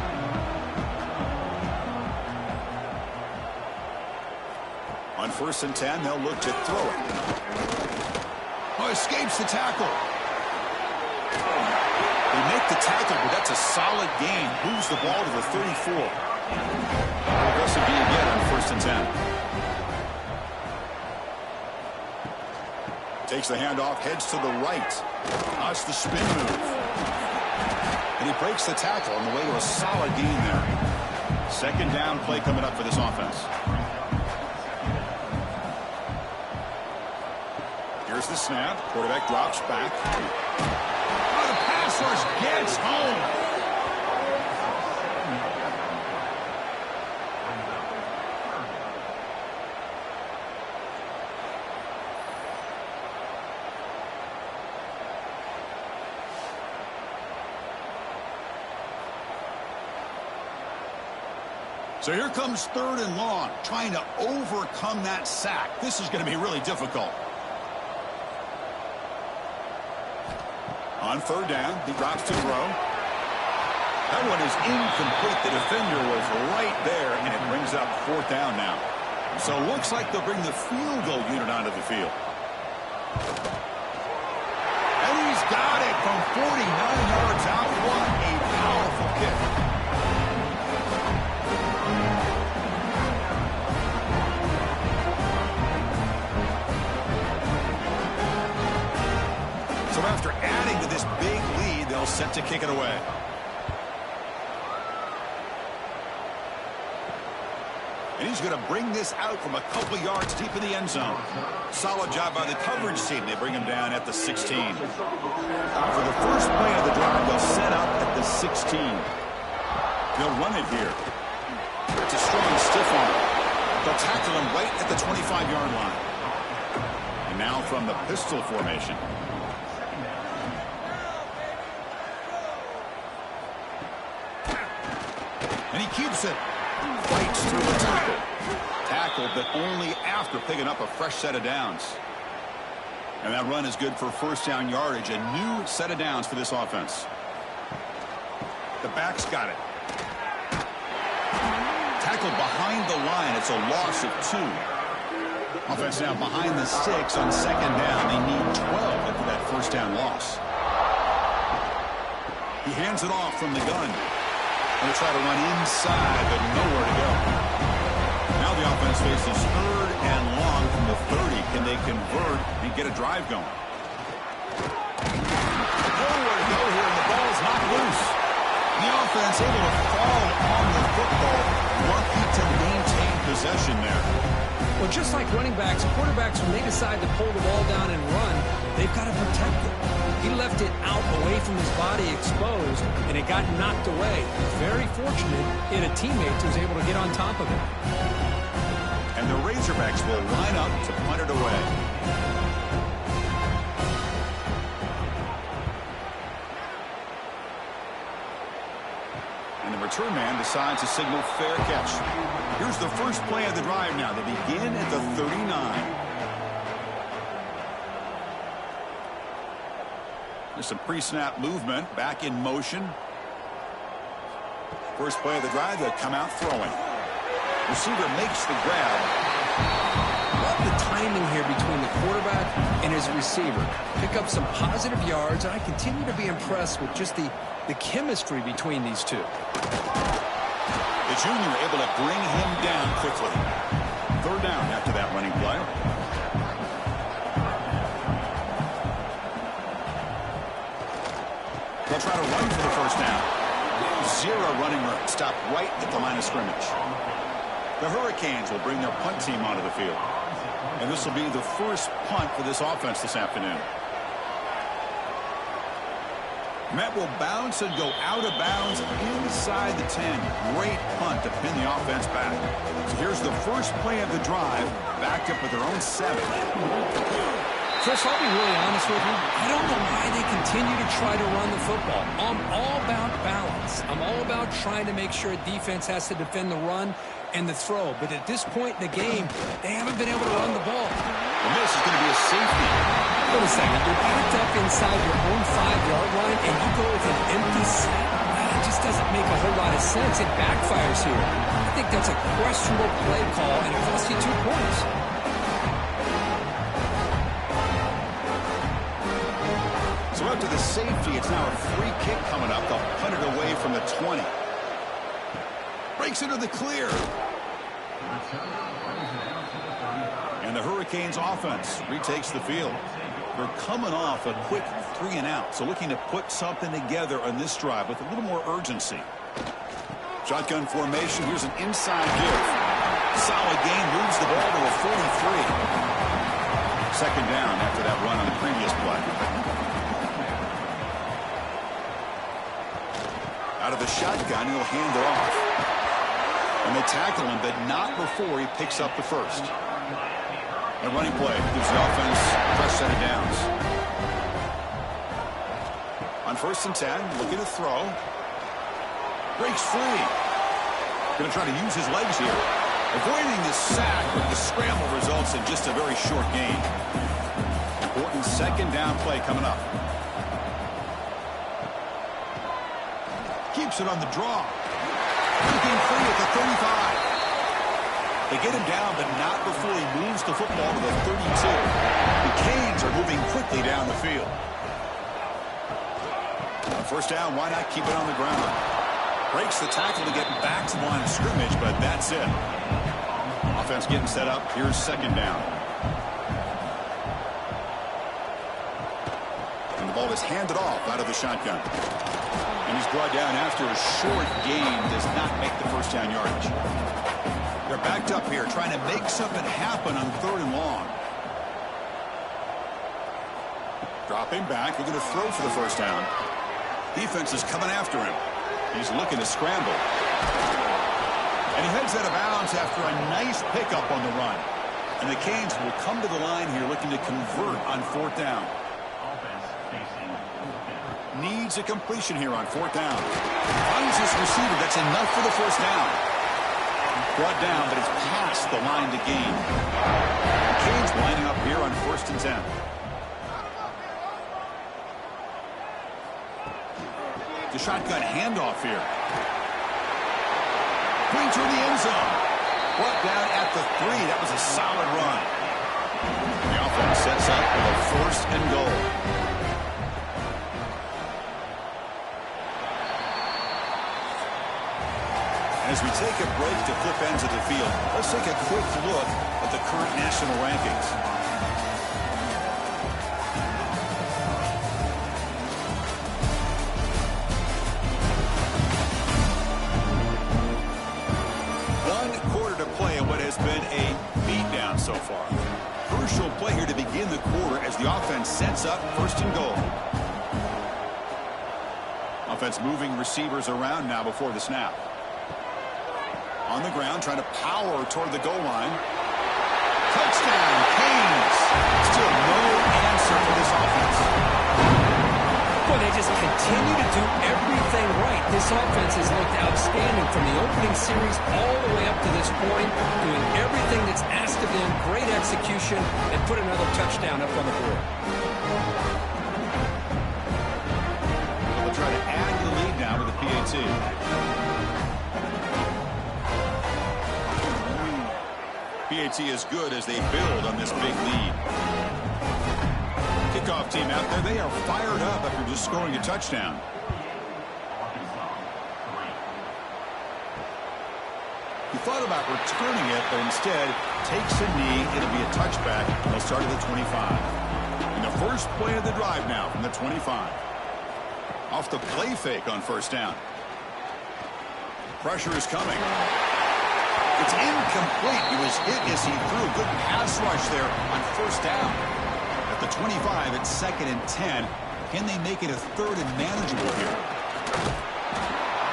On 1st and 10, they'll look to throw it. Oh, escapes the tackle. They make the tackle, but that's a solid gain. Moves the ball to the 34. Aggressive be again on 1st and 10. Takes the handoff, heads to the right. That's the spin move. And he breaks the tackle on the way to a solid gain there. Second down play coming up for this offense. Here's the snap. Quarterback drops back. Oh, the pass rush gets home. So here comes third and long, trying to overcome that sack. This is going to be really difficult. On third down, he drops to throw. That one is incomplete. The defender was right there, and it brings up fourth down now. So it looks like they'll bring the field goal unit onto the field. And he's got it from 49 yards out. What a powerful kick. So after adding to this big lead, they'll set to kick it away. And he's going to bring this out from a couple yards deep in the end zone. Solid job by the coverage team. They bring him down at the 16. For the first play of the drive, they'll set up at the 16. They'll run it here. It's a strong stiff arm. They'll tackle him right at the 25-yard line. And now from the pistol formation. And he keeps it. Fights through the tackle. Tackled, but only after picking up a fresh set of downs. And that run is good for first down yardage. A new set of downs for this offense. The back's got it. Tackled behind the line. It's a loss of 2. Offense now behind the 6 on second down. They need 12 after that first down loss. He hands it off from the gun. Going to try to run inside, but nowhere to go. Now the offense faces third and long from the 30. Can they convert and get a drive going? Nowhere to go here, and the ball is knocked loose. The offense able to fall on the football. Lucky to maintain possession there. Well, just like running backs, quarterbacks, when they decide to pull the ball down and run, they've got to protect it. He left it out away from his body exposed, and it got knocked away. Very fortunate he had a teammate who was able to get on top of it. And the Razorbacks will line up to punt it away. And the return man decides to signal fair catch. Here's the first play of the drive now. They begin at the 39. There's some pre-snap movement, back in motion. First play of the drive, they'll come out throwing. Receiver makes the grab. Love the timing here between the quarterback and his receiver. Pick up some positive yards, and I continue to be impressed with just the chemistry between these two. The junior able to bring him down quickly. Third down after that running play. They'll try to run for the first down. Zero running room. Stop right at the line of scrimmage. The Hurricanes will bring their punt team onto the field. And this will be the first punt for this offense this afternoon. Met will bounce and go out of bounds inside the 10. Great punt to pin the offense back. So here's the first play of the drive, backed up with their own 7. Chris, I'll be really honest with you. I don't know why they continue to try to run the football. I'm all about balance. I'm all about trying to make sure defense has to defend the run and the throw. But at this point in the game, they haven't been able to run the ball. And this is going to be a safety. Wait a second. You're backed up inside your own 5-yard line, and you go with an empty set. It just doesn't make a whole lot of sense. It backfires here. I think that's a questionable play call, and it costs you 2 points. So up to the safety, it's now a free kick coming up. They'll punt it away from the 20. Breaks into the clear. And the Hurricanes offense retakes the field. They're coming off a quick 3-and-out, so looking to put something together on this drive with a little more urgency. Shotgun formation. Here's an inside give. Solid gain, moves the ball to a 43. Second down after that run on the previous play. Out of the shotgun, he'll hand it off. And they tackle him, but not before he picks up the first. And running play gives the offense a fresh set of downs. On 1st and 10, looking to throw. Breaks free. Going to try to use his legs here. Avoiding the sack, but the scramble results in just a very short gain. Important second down play coming up. Keeps it on the draw. Breaking free at the 35. They get him down, but not before he moves the football to the 32. The Canes are moving quickly down the field. On first down, why not keep it on the ground? Breaks the tackle to get back to the line of scrimmage, but that's it. Offense getting set up. Here's second down. And the ball is handed off out of the shotgun. And he's brought down after a short gain. Does not make the first down yardage. They're backed up here, trying to make something happen on 3rd and long. Dropping back, looking to throw for the first down. Defense is coming after him. He's looking to scramble. And he heads out of bounds after a nice pickup on the run. And the Canes will come to the line here looking to convert on 4th down. Needs a completion here on 4th down. Finds his receiver. That's enough for the first down. Brought down, but it's past the line to gain. The Canes lining up here on 1st and 10. The shotgun handoff here. Pointer in the end zone. Brought down at the 3. That was a solid run. The offense sets up with a 1st and goal. As we take a break to flip ends of the field, let's take a quick look at the current national rankings. One quarter to play in what has been a beatdown so far. Crucial play here to begin the quarter as the offense sets up 1st and goal. Offense moving receivers around now before the snap. On the ground, trying to power toward the goal line. Touchdown, Canes. Still no answer for this offense. Boy, they just continue to do everything right. This offense has looked outstanding from the opening series all the way up to this point, doing everything that's asked of them, great execution, and put another touchdown up on the board. They'll try to add to the lead now with the PAT. PAT is good as they build on this big lead. Kickoff team out there, they are fired up after just scoring a touchdown. He thought about returning it, but instead takes a knee. It'll be a touchback, and they'll start at the 25. And the first play of the drive now from the 25. Off the play fake on first down. Pressure is coming. It's incomplete. He was hit as he threw. Good pass rush there on first down. At the 25, it's 2nd and 10. Can they make it a 3rd and manageable here?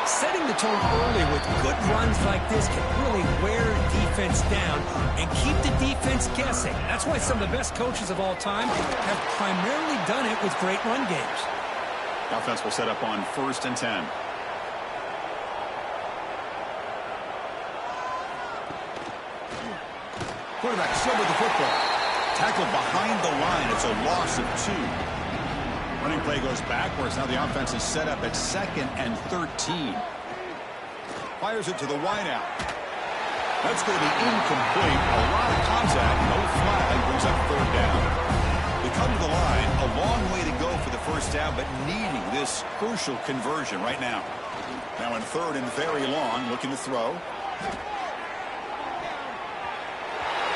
Setting the tone early with good runs like this can really wear defense down and keep the defense guessing. That's why some of the best coaches of all time have primarily done it with great run games. The offense will set up on 1st and 10. Quarterback still with the football. Tackled behind the line. It's a loss of 2. Running play goes backwards. Now the offense is set up at 2nd and 13. Fires it to the wideout. That's going to be incomplete. A lot of contact. No flag. Brings up 3rd down. They come to the line. A long way to go for the first down, but needing this crucial conversion right now. Now in 3rd and very long. Looking to throw.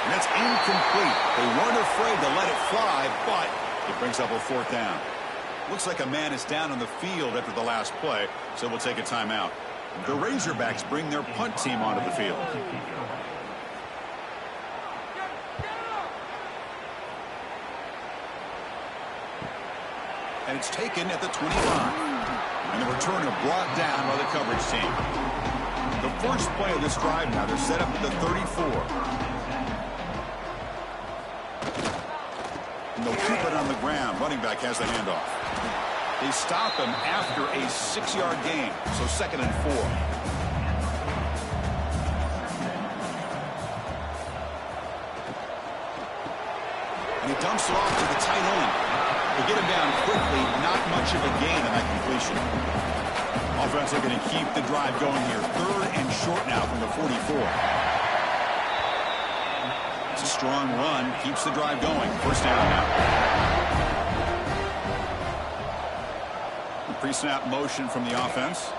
And that's incomplete. They weren't afraid to let it fly, but it brings up a 4th down. Looks like a man is down on the field after the last play, so we'll take a timeout. The Razorbacks bring their punt team onto the field. And it's taken at the 25. And the returner brought down by the coverage team. The first play of this drive now, they're set up at the 34. And they'll keep it on the ground. Running back has the handoff. They stop him after a 6-yard gain, so 2nd and 4. And he dumps it off to the tight end. They get him down quickly, not much of a gain on that completion. Offense looking to keep the drive going here. 3rd and short now from the 44. It's a strong run, keeps the drive going. First down now. Pre-snap motion from the offense.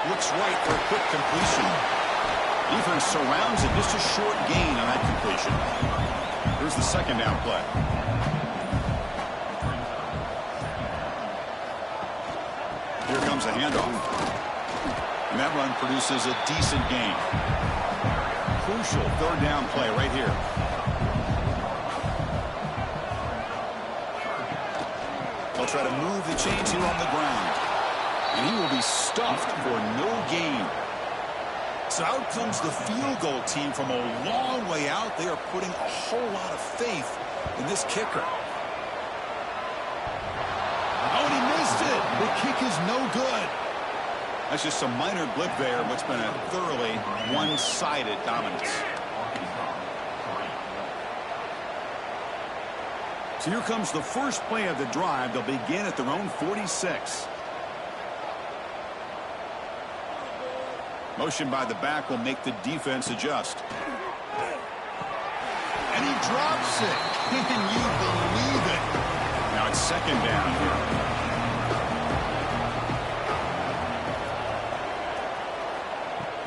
Looks right for a quick completion. Defense surrounds it. Just a short gain on that completion. Here's the 2nd down play. Here comes a handoff. And that run produces a decent gain. Crucial 3rd down play right here. They'll try to move the chains here on the ground. And he will be stuffed for no gain. So out comes the field goal team from a long way out. They are putting a whole lot of faith in this kicker. Oh, and he missed it. The kick is no good. That's just some minor blip there, what's been a thoroughly one-sided dominance. So here comes the first play of the drive. They'll begin at their own 46. Motion by the back will make the defense adjust. And he drops it. Can you believe it? Now it's 2nd down here.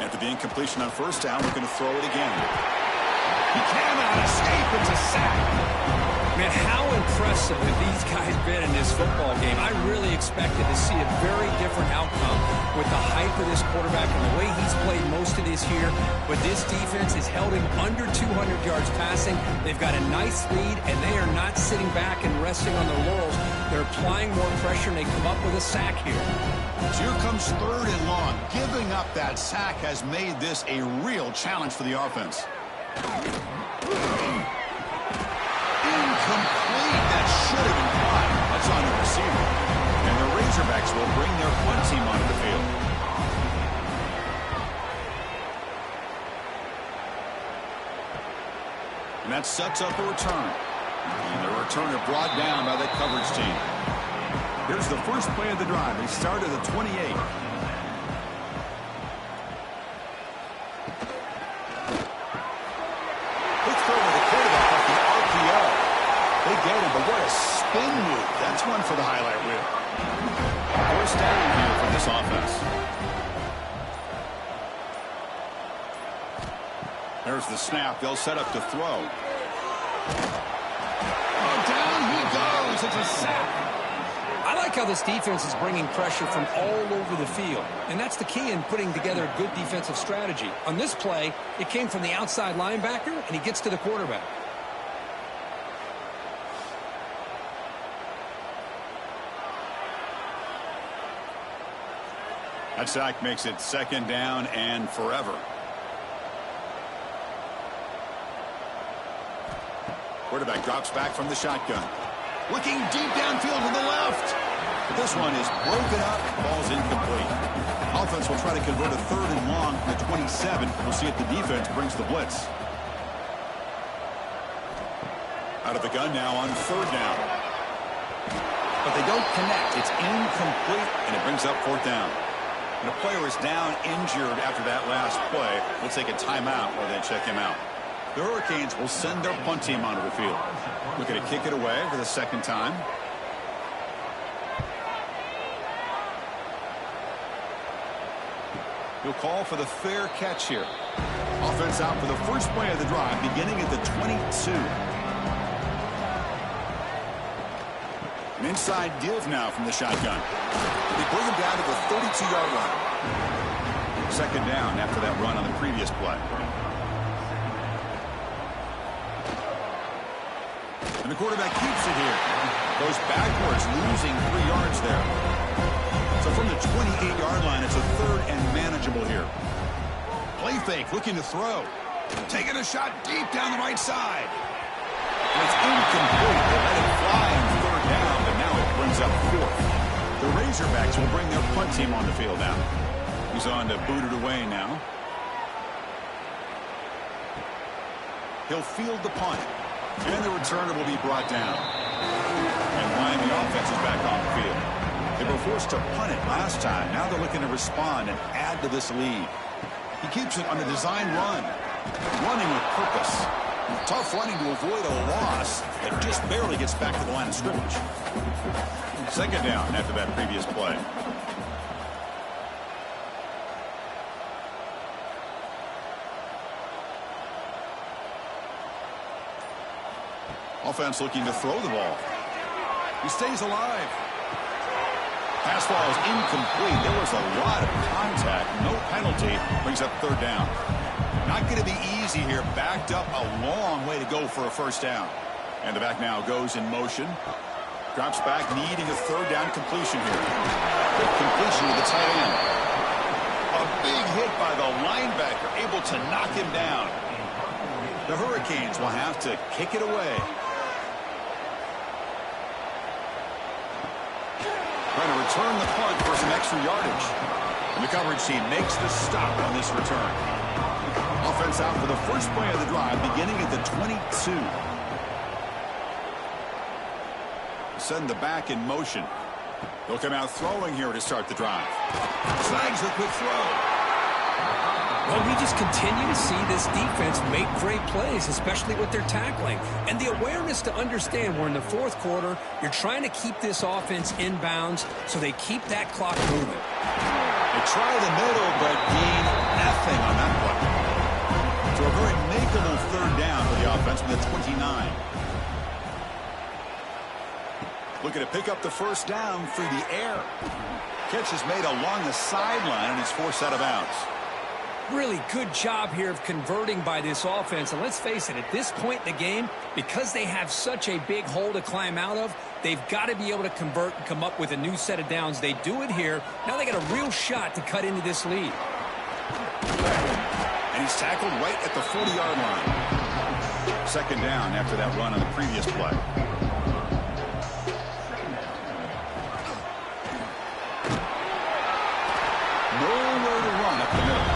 After the incompletion on first down, looking to throw it again. He cannot escape. It's a sack. Man, how impressive have these guys been in this football game? I really expected to see a very different outcome with the hype of this quarterback and the way he's played most of this year. But this defense has held him under 200 yards passing. They've got a nice lead, and they are not sitting back and resting on their laurels. They're applying more pressure, and they come up with a sack here. So here comes 3rd and long. Giving up that sack has made this a real challenge for the offense. Incomplete. That should have been caught. That's on the receiver. And the Razorbacks will bring their punt team onto the field. And that sets up a return. And the returner brought down by the coverage team. Here's the first play of the drive. They start at the 28. Let's throw to the quarterback off the RPO. They get him, but what a spin move. That's one for the highlight reel. First down here for this offense. There's the snap. They'll set up to throw. Oh, down he goes. It's a sack. I like how this defense is bringing pressure from all over the field, and that's the key in putting together a good defensive strategy. On this play, it came from the outside linebacker, and he gets to the quarterback. That sack makes it 2nd down and forever. Quarterback drops back from the shotgun. Looking deep downfield to the left. This one is broken up. Ball's incomplete. Offense will try to convert a 3rd and long from the 27. We'll see if the defense brings the blitz. Out of the gun now on 3rd down. But they don't connect. It's incomplete, and it brings up 4th down. And a player is down injured after that last play. We'll take a timeout while they check him out. The Hurricanes will send their punt team onto the field. Looking to kick it away for the 2nd time. He'll call for the fair catch here. Offense out for the first play of the drive, beginning at the 22. An inside give now from the shotgun. They bring him down to the 32-yard line. 2nd down after that run on the previous play. And the quarterback keeps it here. Goes backwards, losing 3 yards there. So from the 28-yard line, it's a 3rd and manageable here. Play fake, looking to throw. Taking a shot deep down the right side. And it's incomplete. They let it fly on 3rd down, but now it brings up 4th. The Razorbacks will bring their punt team on the field now. He's on to boot it away now. He'll field the punt. And the returner will be brought down. And Miami offense is back on the field. They were forced to punt it last time. Now they're looking to respond and add to this lead. He keeps it on a design run. Running with purpose. Tough running to avoid a loss that just barely gets back to the line of scrimmage. 2nd down after that previous play. Offense looking to throw the ball. He stays alive. Pass ball is incomplete. There was a lot of contact. No penalty. Brings up 3rd down. Not going to be easy here. Backed up a long way to go for a 1st down. And the back now goes in motion. Drops back, needing a 3rd down completion here. Quick completion to the tight end. A big hit by the linebacker, able to knock him down. The Hurricanes will have to kick it away. Trying to return the punt for some extra yardage. And the coverage team makes the stop on this return. Offense out for the first play of the drive, beginning at the 22. Send the back in motion. They'll come out throwing here to start the drive. Snags the quick throw. Well, we just continue to see this defense make great plays, especially with their tackling. And the awareness to understand we're in the 4th quarter, you're trying to keep this offense in bounds so they keep that clock moving. They try the middle, but gain nothing on that one. So a very makeable 3rd down for the offense with a 29. Looking to pick up the 1st down through the air. Catch is made along the sideline, and it's forced out of bounds. Really good job here of converting by this offense. And let's face it, at this point in the game, because they have such a big hole to climb out of, they've got to be able to convert and come up with a new set of downs. They do it here. Now they got a real shot to cut into this lead. And he's tackled right at the 40-yard line. Second down after that run on the previous play. Nowhere to run up the middle.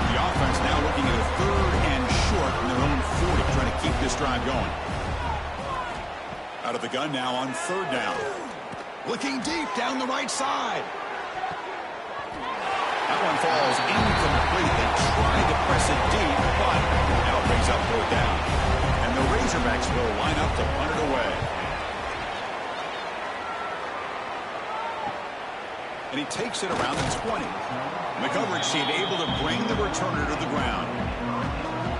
The offense now looking at a 3rd and short in their own 40, trying to keep this drive going. Out of the gun now on 3rd down. Looking deep down the right side. That one falls incomplete. They tried to press it deep, but now it brings up 4th down. And the Razorbacks will line up to punt it away. And he takes it around the 20. And the coverage team able to bring the returner to the ground.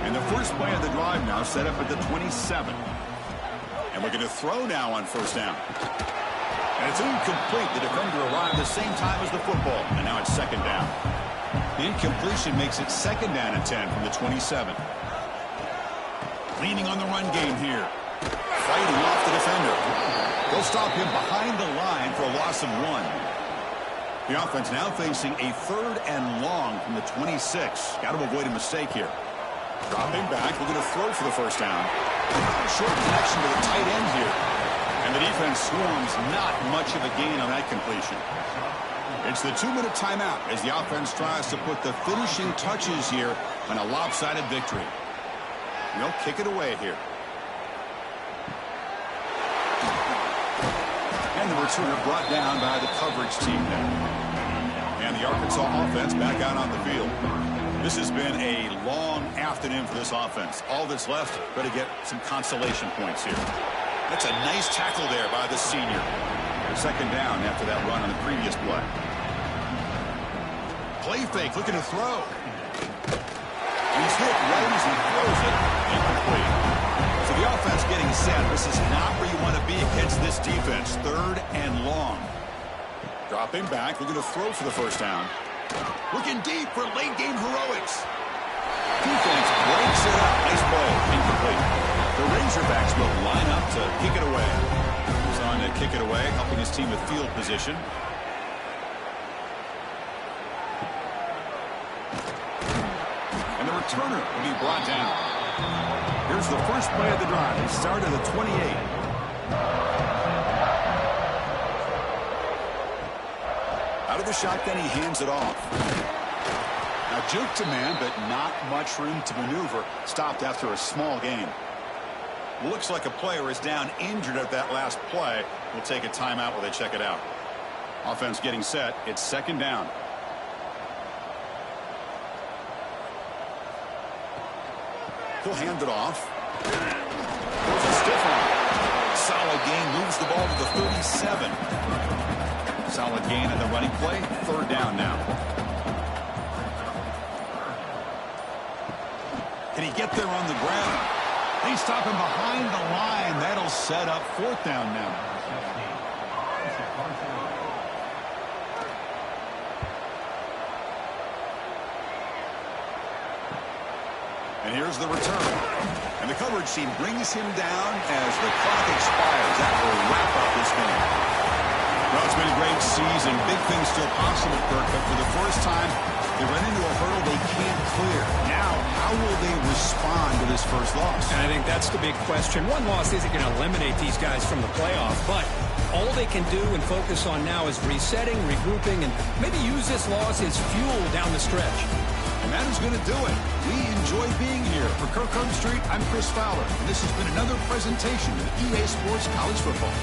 And the first play of the drive now set up at the 27. And we're going to throw now on 1st down. And it's incomplete. The defender arrived the same time as the football. And now it's 2nd down. The incompletion makes it 2nd down and 10 from the 27. Leaning on the run game here. Fighting off the defender. They'll stop him behind the line for a loss of 1. The offense now facing a 3rd and long from the 26. Got to avoid a mistake here. Dropping back. We're going to throw for the 1st down. Short connection to the tight end here. And the defense swarms. Not much of a gain on that completion. It's the 2-minute timeout as the offense tries to put the finishing touches here on a lopsided victory. They'll kick it away here. And the returner brought down by the coverage team there. And the Arkansas offense back out on the field. This has been a long afternoon for this offense. All that's left, better get some consolation points here. That's a nice tackle there by the senior. 2nd down after that run on the previous play. Play fake, looking to throw. He's hit right as he throws it. Incomplete. So the offense getting set. This is not where you want to be against this defense. 3rd and long. Dropping back, looking to throw for the 1st down. Looking deep for late game heroics. Defense breaks it up. Nice play. Incomplete. The Razorbacks will line up to kick it away. He's on to kick it away, helping his team with field position. And the returner will be brought down. Here's the first play of the drive. They start at the 28. Out of the shotgun, he hands it off. Now juke to man, but not much room to maneuver. Stopped after a small gain. Looks like a player is down injured at that last play. We'll take a timeout while they check it out. Offense getting set. It's 2nd down. He'll hand it off. There's a stiff one. Solid gain. Moves the ball to the 37. Solid gain in the running play. 3rd down now. Can he get there on the ground? They stop him behind the line. That'll set up 4th down now. And here's the return. And the coverage team brings him down as the clock expires. That will wrap up this game. Well, it's been a great season. Big things still possible, Kirk, but for the first time, they run into a hurdle they can't clear. Now, how will they respond to this first loss? And I think that's the big question. One loss isn't going to eliminate these guys from the playoff, but all they can do and focus on now is resetting, regrouping, and maybe use this loss as fuel down the stretch. And that is going to do it. We enjoy being here. For Kirk Herbstreit, I'm Chris Fowler. And this has been another presentation of EA Sports College Football.